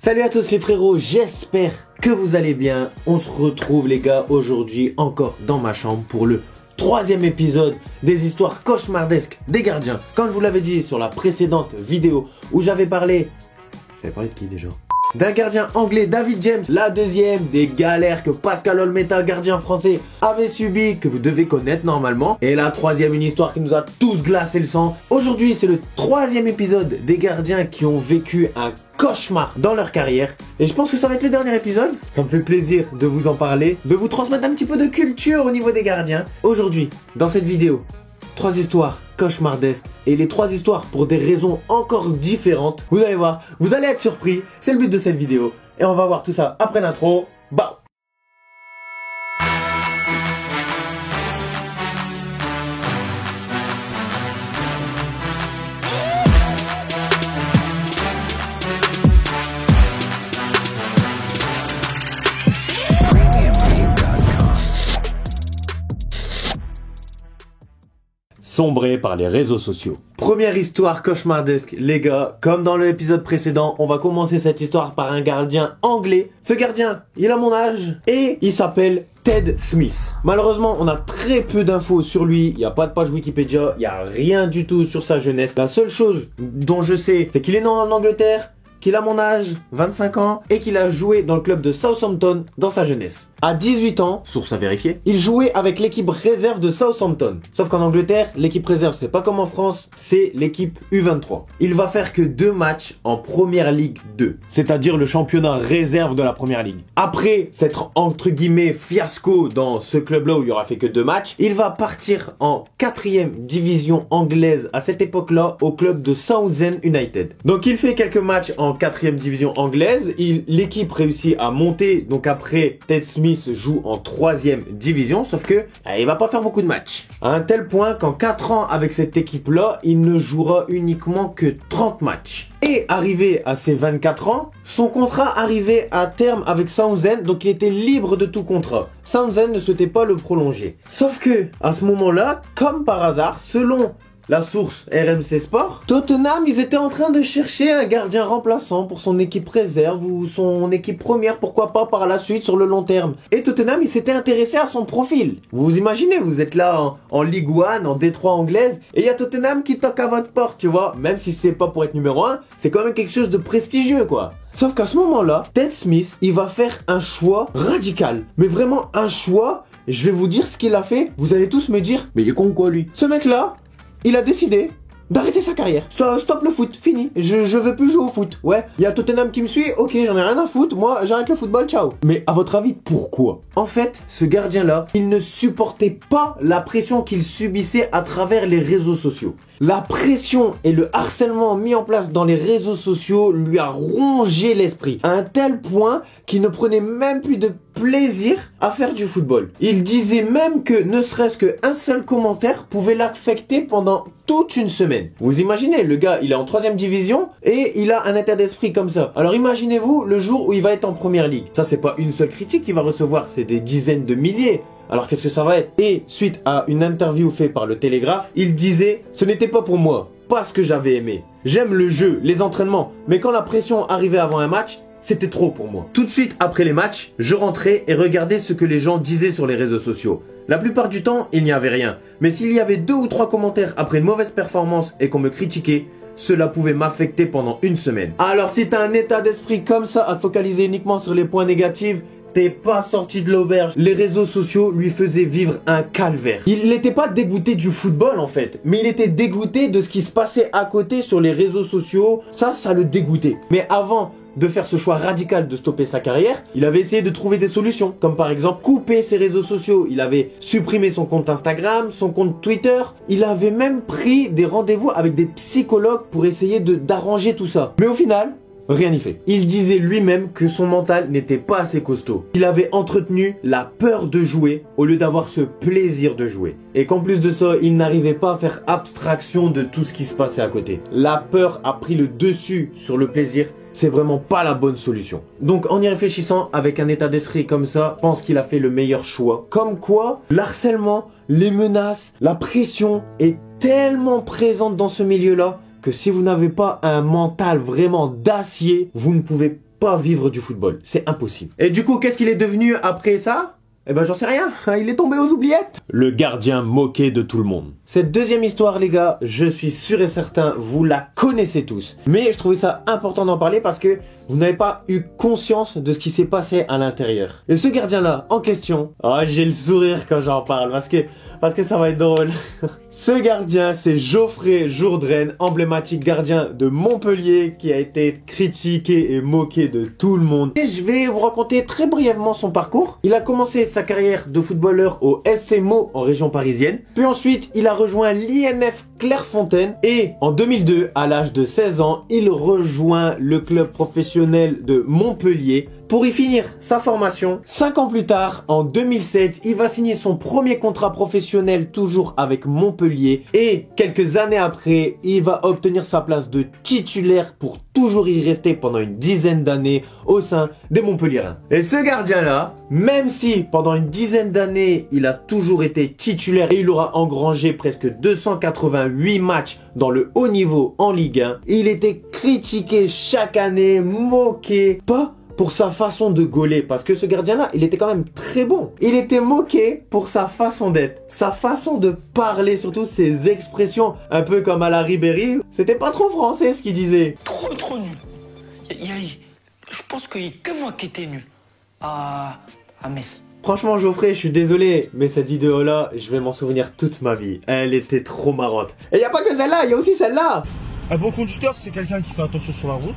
Salut à tous les frérots, j'espère que vous allez bien. On se retrouve les gars aujourd'hui encore dans ma chambre pour le troisième épisode des histoires cauchemardesques des gardiens. Comme je vous l'avais dit sur la précédente vidéo où j'avais parlé de qui déjà? D'un gardien anglais, David James. La deuxième, des galères que Pascal Olmeta, gardien français, avait subi, que vous devez connaître normalement. Et la troisième, une histoire qui nous a tous glacé le sang. Aujourd'hui, c'est le troisième épisode des gardiens qui ont vécu un cauchemar dans leur carrière. Et je pense que ça va être le dernier épisode. Ça me fait plaisir de vous en parler, de vous transmettre un petit peu de culture au niveau des gardiens. Aujourd'hui, dans cette vidéo, 3 histoires cauchemardesques et les 3 histoires pour des raisons encore différentes. Vous allez voir, vous allez être surpris, c'est le but de cette vidéo. Et on va voir tout ça après l'intro. Bah. Sombré par les réseaux sociaux. Première histoire cauchemardesque, les gars. Comme dans l'épisode précédent, on va commencer cette histoire par un gardien anglais. Ce gardien, il a mon âge et il s'appelle Ted Smith. Malheureusement, on a très peu d'infos sur lui. Il n'y a pas de page Wikipédia, il n'y a rien du tout sur sa jeunesse. La seule chose dont je sais, c'est qu'il est né en Angleterre, qu'il a mon âge, 25 ans, et qu'il a joué dans le club de Southampton dans sa jeunesse. À 18 ans, source à vérifier, il jouait avec l'équipe réserve de Southampton. Sauf qu'en Angleterre, l'équipe réserve, c'est pas comme en France, c'est l'équipe U23. Il va faire que 2 matchs en Première Ligue 2, c'est-à-dire le championnat réserve de la Première Ligue. Après s'être entre guillemets fiasco dans ce club-là où il aura fait que 2 matchs, il va partir en 4e division anglaise à cette époque-là au club de Southend United. Donc il fait quelques matchs en 4e division anglaise, l'équipe réussit à monter, donc après Ted Smith joue en 3e division, sauf que il va pas faire beaucoup de matchs. À un tel point qu'en 4 ans avec cette équipe-là, il ne jouera uniquement que 30 matchs. Et arrivé à ses 24 ans, son contrat arrivait à terme avec Southend, donc il était libre de tout contrat. Southend ne souhaitait pas le prolonger. Sauf que, à ce moment-là, comme par hasard, selon la source RMC Sport, Tottenham, ils étaient en train de chercher un gardien remplaçant pour son équipe réserve ou son équipe première, pourquoi pas par la suite sur le long terme. Et Tottenham, il s'était intéressé à son profil. Vous imaginez, vous êtes là en Ligue 1, en D3 anglaise, et il y a Tottenham qui toque à votre porte, tu vois. Même si c'est pas pour être numéro 1, c'est quand même quelque chose de prestigieux, quoi. Sauf qu'à ce moment-là, Ted Smith, il va faire un choix radical. Mais vraiment un choix, je vais vous dire ce qu'il a fait, vous allez tous me dire, mais il est con quoi lui? Ce mec-là, il a décidé d'arrêter sa carrière. Stop le foot, fini. Je veux plus jouer au foot. Ouais, il y a Tottenham qui me suit, ok, j'en ai rien à foutre, moi j'arrête le football, ciao. Mais à votre avis, pourquoi? En fait, ce gardien-là, il ne supportait pas la pression qu'il subissait à travers les réseaux sociaux. La pression et le harcèlement mis en place dans les réseaux sociaux lui a rongé l'esprit à un tel point qu'il ne prenait même plus de plaisir à faire du football. Il disait même que ne serait-ce qu'un seul commentaire pouvait l'affecter pendant toute une semaine. Vous imaginez, le gars, il est en 3e division et il a un état d'esprit comme ça. Alors imaginez-vous le jour où il va être en Première Ligue. Ça, c'est pas une seule critique qu'il va recevoir, c'est des dizaines de milliers. Alors qu'est-ce que ça va être? Et suite à une interview faite par le Télégraphe, il disait « Ce n'était pas pour moi, pas ce que j'avais aimé. J'aime le jeu, les entraînements, mais quand la pression arrivait avant un match, c'était trop pour moi. » Tout de suite après les matchs, je rentrais et regardais ce que les gens disaient sur les réseaux sociaux. La plupart du temps, il n'y avait rien. Mais s'il y avait 2 ou 3 commentaires après une mauvaise performance et qu'on me critiquait, cela pouvait m'affecter pendant une semaine. Alors si t'as un état d'esprit comme ça à te focaliser uniquement sur les points négatifs, t'es pas sorti de l'auberge. Les réseaux sociaux lui faisaient vivre un calvaire. Il n'était pas dégoûté du football en fait, mais il était dégoûté de ce qui se passait à côté sur les réseaux sociaux. Ça le dégoûtait. Mais avant de faire ce choix radical de stopper sa carrière, il avait essayé de trouver des solutions, comme par exemple couper ses réseaux sociaux. Il avait supprimé son compte Instagram, son compte Twitter. Il avait même pris des rendez-vous avec des psychologues pour essayer d'arranger tout ça. Mais au final, rien n'y fait. Il disait lui-même que son mental n'était pas assez costaud. Il avait entretenu la peur de jouer au lieu d'avoir ce plaisir de jouer. Et qu'en plus de ça, il n'arrivait pas à faire abstraction de tout ce qui se passait à côté. La peur a pris le dessus sur le plaisir. C'est vraiment pas la bonne solution. Donc en y réfléchissant, avec un état d'esprit comme ça, je pense qu'il a fait le meilleur choix. Comme quoi, l'harcèlement, les menaces, la pression est tellement présente dans ce milieu-là que si vous n'avez pas un mental vraiment d'acier, vous ne pouvez pas vivre du football. C'est impossible. Et du coup, qu'est-ce qu'il est devenu après ça? Eh ben j'en sais rien, il est tombé aux oubliettes. Le gardien moqué de tout le monde. Cette deuxième histoire les gars, je suis sûr et certain, vous la connaissez tous. Mais je trouvais ça important d'en parler parce que vous n'avez pas eu conscience de ce qui s'est passé à l'intérieur. Et ce gardien là, en question, j'ai le sourire quand j'en parle parce que ça va être drôle. Ce gardien, c'est Geoffrey Jourdain, emblématique gardien de Montpellier qui a été critiqué et moqué de tout le monde. Et je vais vous raconter très brièvement son parcours. Il a commencé sa carrière de footballeur au SC Meaux en région parisienne. Puis ensuite, il a rejoint l'INF Clairefontaine. Et en 2002, à l'âge de 16 ans, il rejoint le club professionnel de Montpellier pour y finir sa formation. 5 ans plus tard, en 2007, il va signer son premier contrat professionnel toujours avec Montpellier. Et quelques années après, il va obtenir sa place de titulaire pour toujours y rester pendant une dizaine d'années au sein des Montpelliérains. Et ce gardien-là, même si pendant une dizaine d'années, il a toujours été titulaire et il aura engrangé presque 288 matchs dans le haut niveau en Ligue 1, il était critiqué chaque année, moqué, pas pour sa façon de gauler, parce que ce gardien-là, il était quand même très bon. Il était moqué pour sa façon d'être, sa façon de parler, surtout ses expressions, un peu comme à la Ribéry. C'était pas trop français ce qu'il disait. Trop nul. Je pense qu'il n'y a que moi qui étais nul à Metz. Franchement Geoffrey, je suis désolé, mais cette vidéo-là, je vais m'en souvenir toute ma vie. Elle était trop marrante. Et il y a pas que celle-là, il y a aussi celle-là. Un bon conducteur, c'est quelqu'un qui fait attention sur la route,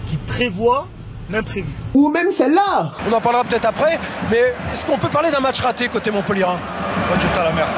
qui prévoit l'imprévu. Ou même celle-là. On en parlera peut-être après, mais est-ce qu'on peut parler d'un match raté côté Montpelliérain? J'étais à la merde.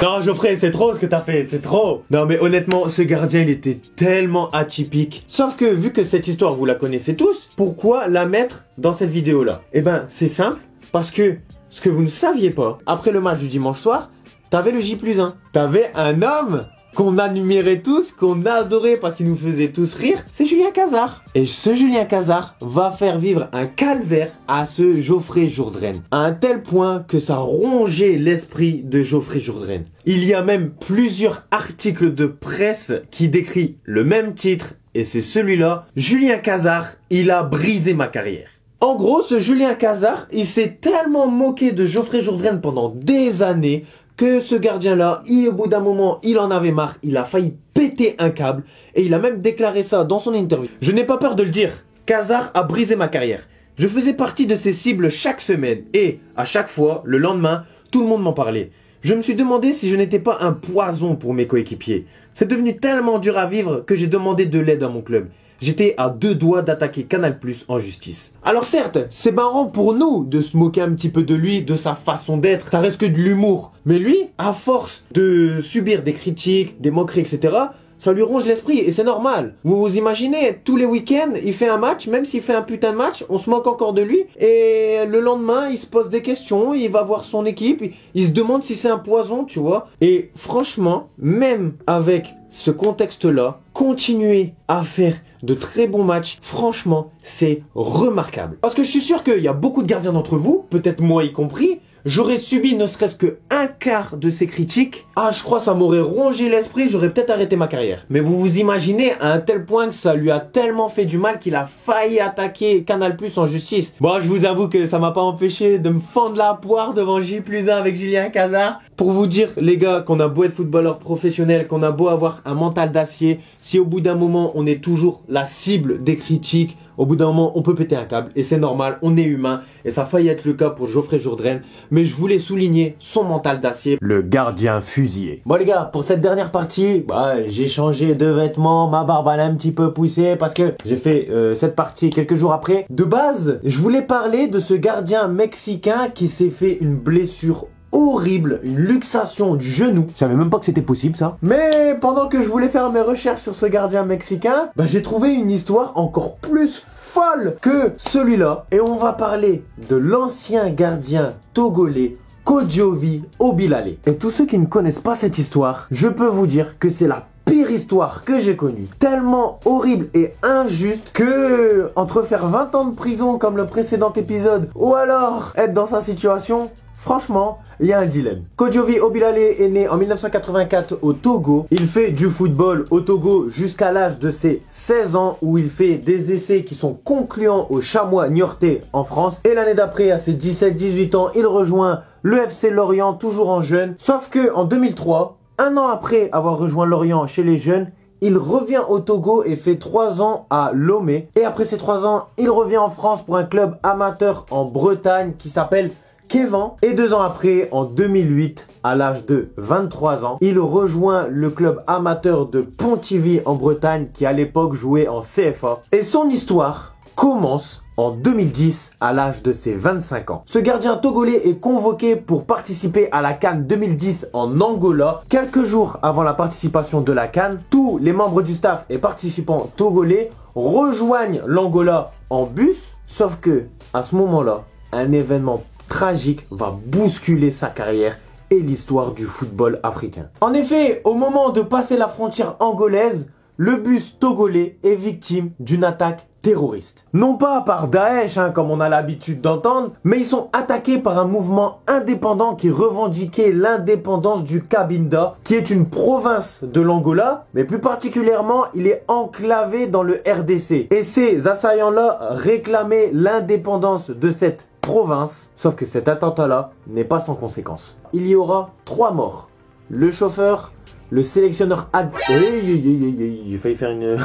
Non Geoffrey, c'est trop ce que t'as fait, c'est trop. Non mais honnêtement, ce gardien il était tellement atypique. Sauf que vu que cette histoire vous la connaissez tous, pourquoi la mettre dans cette vidéo là? Eh ben c'est simple, parce que ce que vous ne saviez pas, après le match du dimanche soir, t'avais le J+1. T'avais un homme qu'on admirait tous, qu'on adorait parce qu'il nous faisait tous rire, c'est Julien Cazard. Et ce Julien Cazard va faire vivre un calvaire à ce Geoffrey Jourdain, à un tel point que ça rongeait l'esprit de Geoffrey Jourdain. Il y a même plusieurs articles de presse qui décrivent le même titre, et c'est celui-là, Julien Cazard, il a brisé ma carrière. En gros, ce Julien Cazard, il s'est tellement moqué de Geoffrey Jourdain pendant des années que ce gardien-là, au bout d'un moment, il en avait marre, il a failli péter un câble et il a même déclaré ça dans son interview. Je n'ai pas peur de le dire, Cazard a brisé ma carrière. Je faisais partie de ses cibles chaque semaine et à chaque fois, le lendemain, tout le monde m'en parlait. Je me suis demandé si je n'étais pas un poison pour mes coéquipiers. C'est devenu tellement dur à vivre que j'ai demandé de l'aide à mon club. J'étais à 2 doigts d'attaquer Canal+ en justice. Alors certes, c'est marrant pour nous de se moquer un petit peu de lui, de sa façon d'être, ça reste que de l'humour. Mais lui, à force de subir des critiques, des moqueries, etc., ça lui ronge l'esprit et c'est normal. Vous vous imaginez, tous les week-ends, il fait un match, même s'il fait un putain de match, on se moque encore de lui. Et le lendemain, il se pose des questions, il va voir son équipe, il se demande si c'est un poison, tu vois. Et franchement, même avec ce contexte-là, continuer à faire de très bons matchs, franchement, c'est remarquable. Parce que je suis sûr qu'il y a beaucoup de gardiens d'entre vous, peut-être moi y compris, j'aurais subi ne serait-ce que un quart de ces critiques. Je crois que ça m'aurait rongé l'esprit, j'aurais peut-être arrêté ma carrière. Mais vous vous imaginez à un tel point que ça lui a tellement fait du mal qu'il a failli attaquer Canal+ en justice. Bon, je vous avoue que ça m'a pas empêché de me fendre la poire devant J+1 avec Julien Cazard. Pour vous dire, les gars, qu'on a beau être footballeur professionnel, qu'on a beau avoir un mental d'acier, si au bout d'un moment on est toujours la cible des critiques, au bout d'un moment on peut péter un câble et c'est normal, on est humain et ça a failli être le cas pour Geoffrey Jourdain, mais je voulais souligner son mental d'acier, le gardien fusillé. Bon les gars, pour cette dernière partie, j'ai changé de vêtements, ma barbe elle a un petit peu poussé parce que j'ai fait cette partie quelques jours après. De base, je voulais parler de ce gardien mexicain qui s'est fait une blessure horrible, une luxation du genou. Je savais même pas que c'était possible ça. Mais pendant que je voulais faire mes recherches sur ce gardien mexicain, j'ai trouvé une histoire encore plus folle que celui-là. Et on va parler de l'ancien gardien togolais Kodjovi Obilale. Et tous ceux qui ne connaissent pas cette histoire, je peux vous dire que c'est la pire histoire que j'ai connue. Tellement horrible et injuste que entre faire 20 ans de prison comme le précédent épisode ou alors être dans sa situation, Franchement, il y a un dilemme. Kodjovi Obilale est né en 1984 au Togo. Il fait du football au Togo jusqu'à l'âge de ses 16 ans où il fait des essais qui sont concluants au Chamois Niortais en France. Et l'année d'après, à ses 17-18 ans, il rejoint le FC Lorient, toujours en jeune. Sauf que en 2003, un an après avoir rejoint Lorient chez les jeunes, il revient au Togo et fait 3 ans à Lomé. Et après ces 3 ans, il revient en France pour un club amateur en Bretagne qui s'appelle Kévan. Et 2 ans après, en 2008, à l'âge de 23 ans, il rejoint le club amateur de Pontivy en Bretagne qui à l'époque jouait en CFA. Et son histoire commence en 2010 à l'âge de ses 25 ans. Ce gardien togolais est convoqué pour participer à la CAN 2010 en Angola. Quelques jours avant la participation de la CAN, tous les membres du staff et participants togolais rejoignent l'Angola en bus. Sauf que, à ce moment-là, un événement tragique va bousculer sa carrière et l'histoire du football africain. En effet, au moment de passer la frontière angolaise, le bus togolais est victime d'une attaque terroriste. Non pas par Daesh, comme on a l'habitude d'entendre, mais ils sont attaqués par un mouvement indépendant qui revendiquait l'indépendance du Cabinda, qui est une province de l'Angola, mais plus particulièrement, il est enclavé dans le RDC. Et ces assaillants-là réclamaient l'indépendance de cette province, sauf que cet attentat-là n'est pas sans conséquence. Il y aura 3 morts. Le chauffeur, le sélectionneur j'ai failli faire une...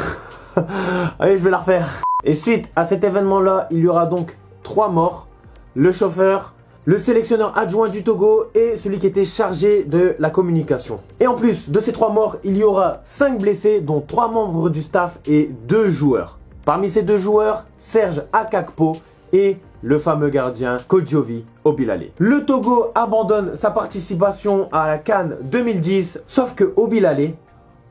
Allez, je vais la refaire. Et suite à cet événement-là, il y aura donc 3 morts. Le chauffeur, le sélectionneur adjoint du Togo et celui qui était chargé de la communication. Et en plus de ces 3 morts, il y aura 5 blessés, dont 3 membres du staff et 2 joueurs. Parmi ces 2 joueurs, Serge Akakpo et le fameux gardien Kodjovi Obilale. Le Togo abandonne sa participation à la CAN 2010, sauf que Obilale,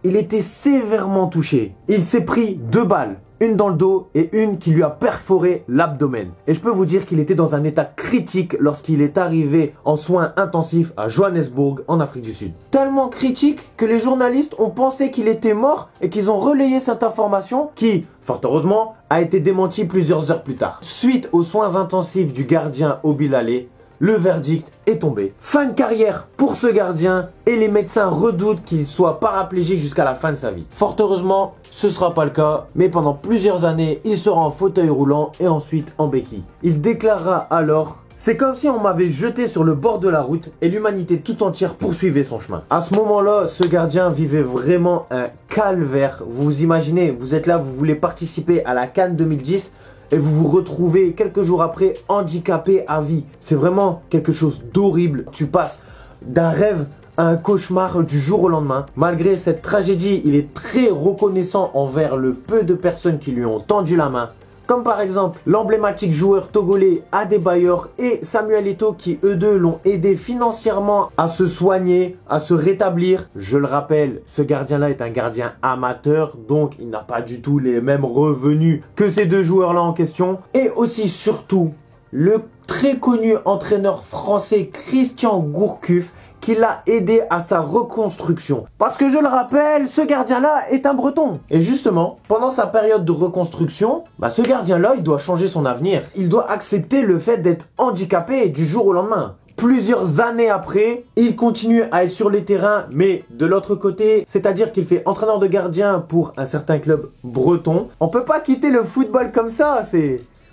il était sévèrement touché. Il s'est pris 2 balles, une dans le dos et une qui lui a perforé l'abdomen. Et je peux vous dire qu'il était dans un état critique lorsqu'il est arrivé en soins intensifs à Johannesburg en Afrique du Sud. Tellement critique que les journalistes ont pensé qu'il était mort et qu'ils ont relayé cette information qui, fort heureusement, a été démentie plusieurs heures plus tard. Suite aux soins intensifs du gardien Obilale, le verdict est tombé. Fin de carrière pour ce gardien et les médecins redoutent qu'il soit paraplégique jusqu'à la fin de sa vie. Fort heureusement, ce sera pas le cas, mais pendant plusieurs années, il sera en fauteuil roulant et ensuite en béquille. Il déclarera alors: c'est comme si on m'avait jeté sur le bord de la route et l'humanité tout entière poursuivait son chemin. À ce moment-là, ce gardien vivait vraiment un calvaire. Vous imaginez, vous êtes là, vous voulez participer à la CAN 2010 et vous vous retrouvez quelques jours après handicapé à vie. C'est vraiment quelque chose d'horrible. Tu passes d'un rêve à un cauchemar du jour au lendemain. Malgré cette tragédie, il est très reconnaissant envers le peu de personnes qui lui ont tendu la main. Comme par exemple l'emblématique joueur togolais Adebayor et Samuel Eto'o qui eux deux l'ont aidé financièrement à se soigner, à se rétablir. Je le rappelle, ce gardien-là est un gardien amateur, donc il n'a pas du tout les mêmes revenus que ces 2 joueurs-là en question. Et aussi surtout, le très connu entraîneur français Christian Gourcuff qui l'a aidé à sa reconstruction. Parce que je le rappelle, ce gardien-là est un breton. Et justement, pendant sa période de reconstruction, ce gardien-là, il doit changer son avenir. Il doit accepter le fait d'être handicapé du jour au lendemain. Plusieurs années après, il continue à être sur les terrains, mais de l'autre côté, c'est-à-dire qu'il fait entraîneur de gardien pour un certain club breton. On peut pas quitter le football comme ça,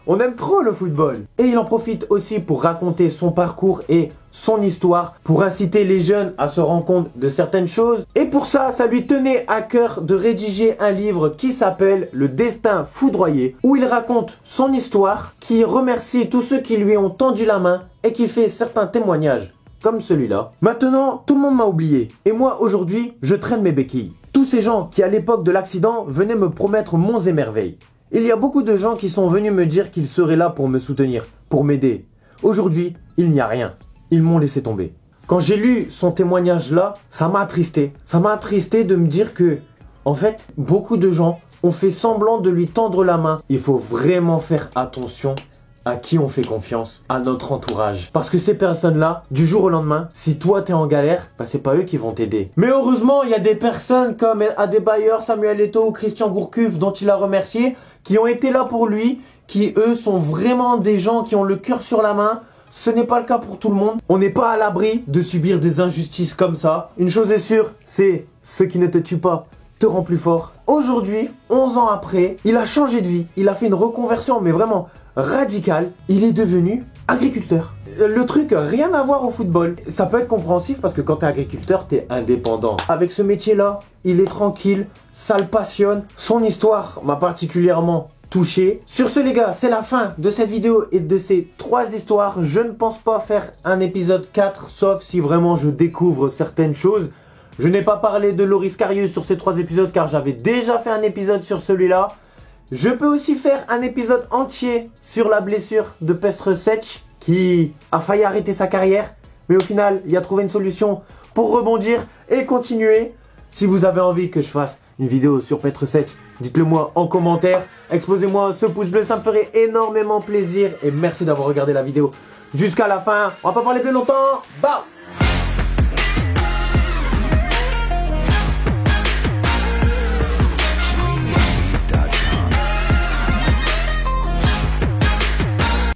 on aime trop le football. Et il en profite aussi pour raconter son parcours et son histoire, pour inciter les jeunes à se rendre compte de certaines choses. Et pour ça, ça lui tenait à cœur de rédiger un livre qui s'appelle Le Destin Foudroyé, où il raconte son histoire, qui remercie tous ceux qui lui ont tendu la main et qui fait certains témoignages, comme celui-là. Maintenant, tout le monde m'a oublié. Et moi, aujourd'hui, je traîne mes béquilles. Tous ces gens qui, à l'époque de l'accident, venaient me promettre monts et merveilles. Il y a beaucoup de gens qui sont venus me dire qu'ils seraient là pour me soutenir, pour m'aider. Aujourd'hui, il n'y a rien. Ils m'ont laissé tomber. Quand j'ai lu son témoignage là, ça m'a attristé. Ça m'a attristé de me dire que, en fait, beaucoup de gens ont fait semblant de lui tendre la main. Il faut vraiment faire attention à qui on fait confiance, à notre entourage. Parce que ces personnes-là, du jour au lendemain, si toi t'es en galère, c'est pas eux qui vont t'aider. Mais heureusement, il y a des personnes comme Adebayor, Samuel Eto'o ou Christian Gourcuff, dont il a remercié, qui ont été là pour lui, qui eux sont vraiment des gens qui ont le cœur sur la main, ce n'est pas le cas pour tout le monde. On n'est pas à l'abri de subir des injustices comme ça. Une chose est sûre, c'est ce qui ne te tue pas te rend plus fort. Aujourd'hui, 11 ans après, il a changé de vie. Il a fait une reconversion, mais vraiment radicale. Il est devenu agriculteur. Le truc, rien à voir au football. Ça peut être compréhensif parce que quand t'es agriculteur, t'es indépendant. Avec ce métier-là, il est tranquille, ça le passionne. Son histoire m'a particulièrement touché. Sur ce les gars, c'est la fin de cette vidéo et de ces 3 histoires. Je ne pense pas faire un épisode 4, sauf si vraiment je découvre certaines choses. Je n'ai pas parlé de Loris Karius sur ces 3 épisodes car j'avais déjà fait un épisode sur celui-là. Je peux aussi faire un épisode entier sur la blessure de Petr Cech qui a failli arrêter sa carrière. Mais au final, il a trouvé une solution pour rebondir et continuer. Si vous avez envie que je fasse une vidéo sur Petr Cech, dites-le moi en commentaire. Explosez-moi ce pouce bleu, ça me ferait énormément plaisir. Et merci d'avoir regardé la vidéo jusqu'à la fin. On va pas parler plus longtemps. Bye.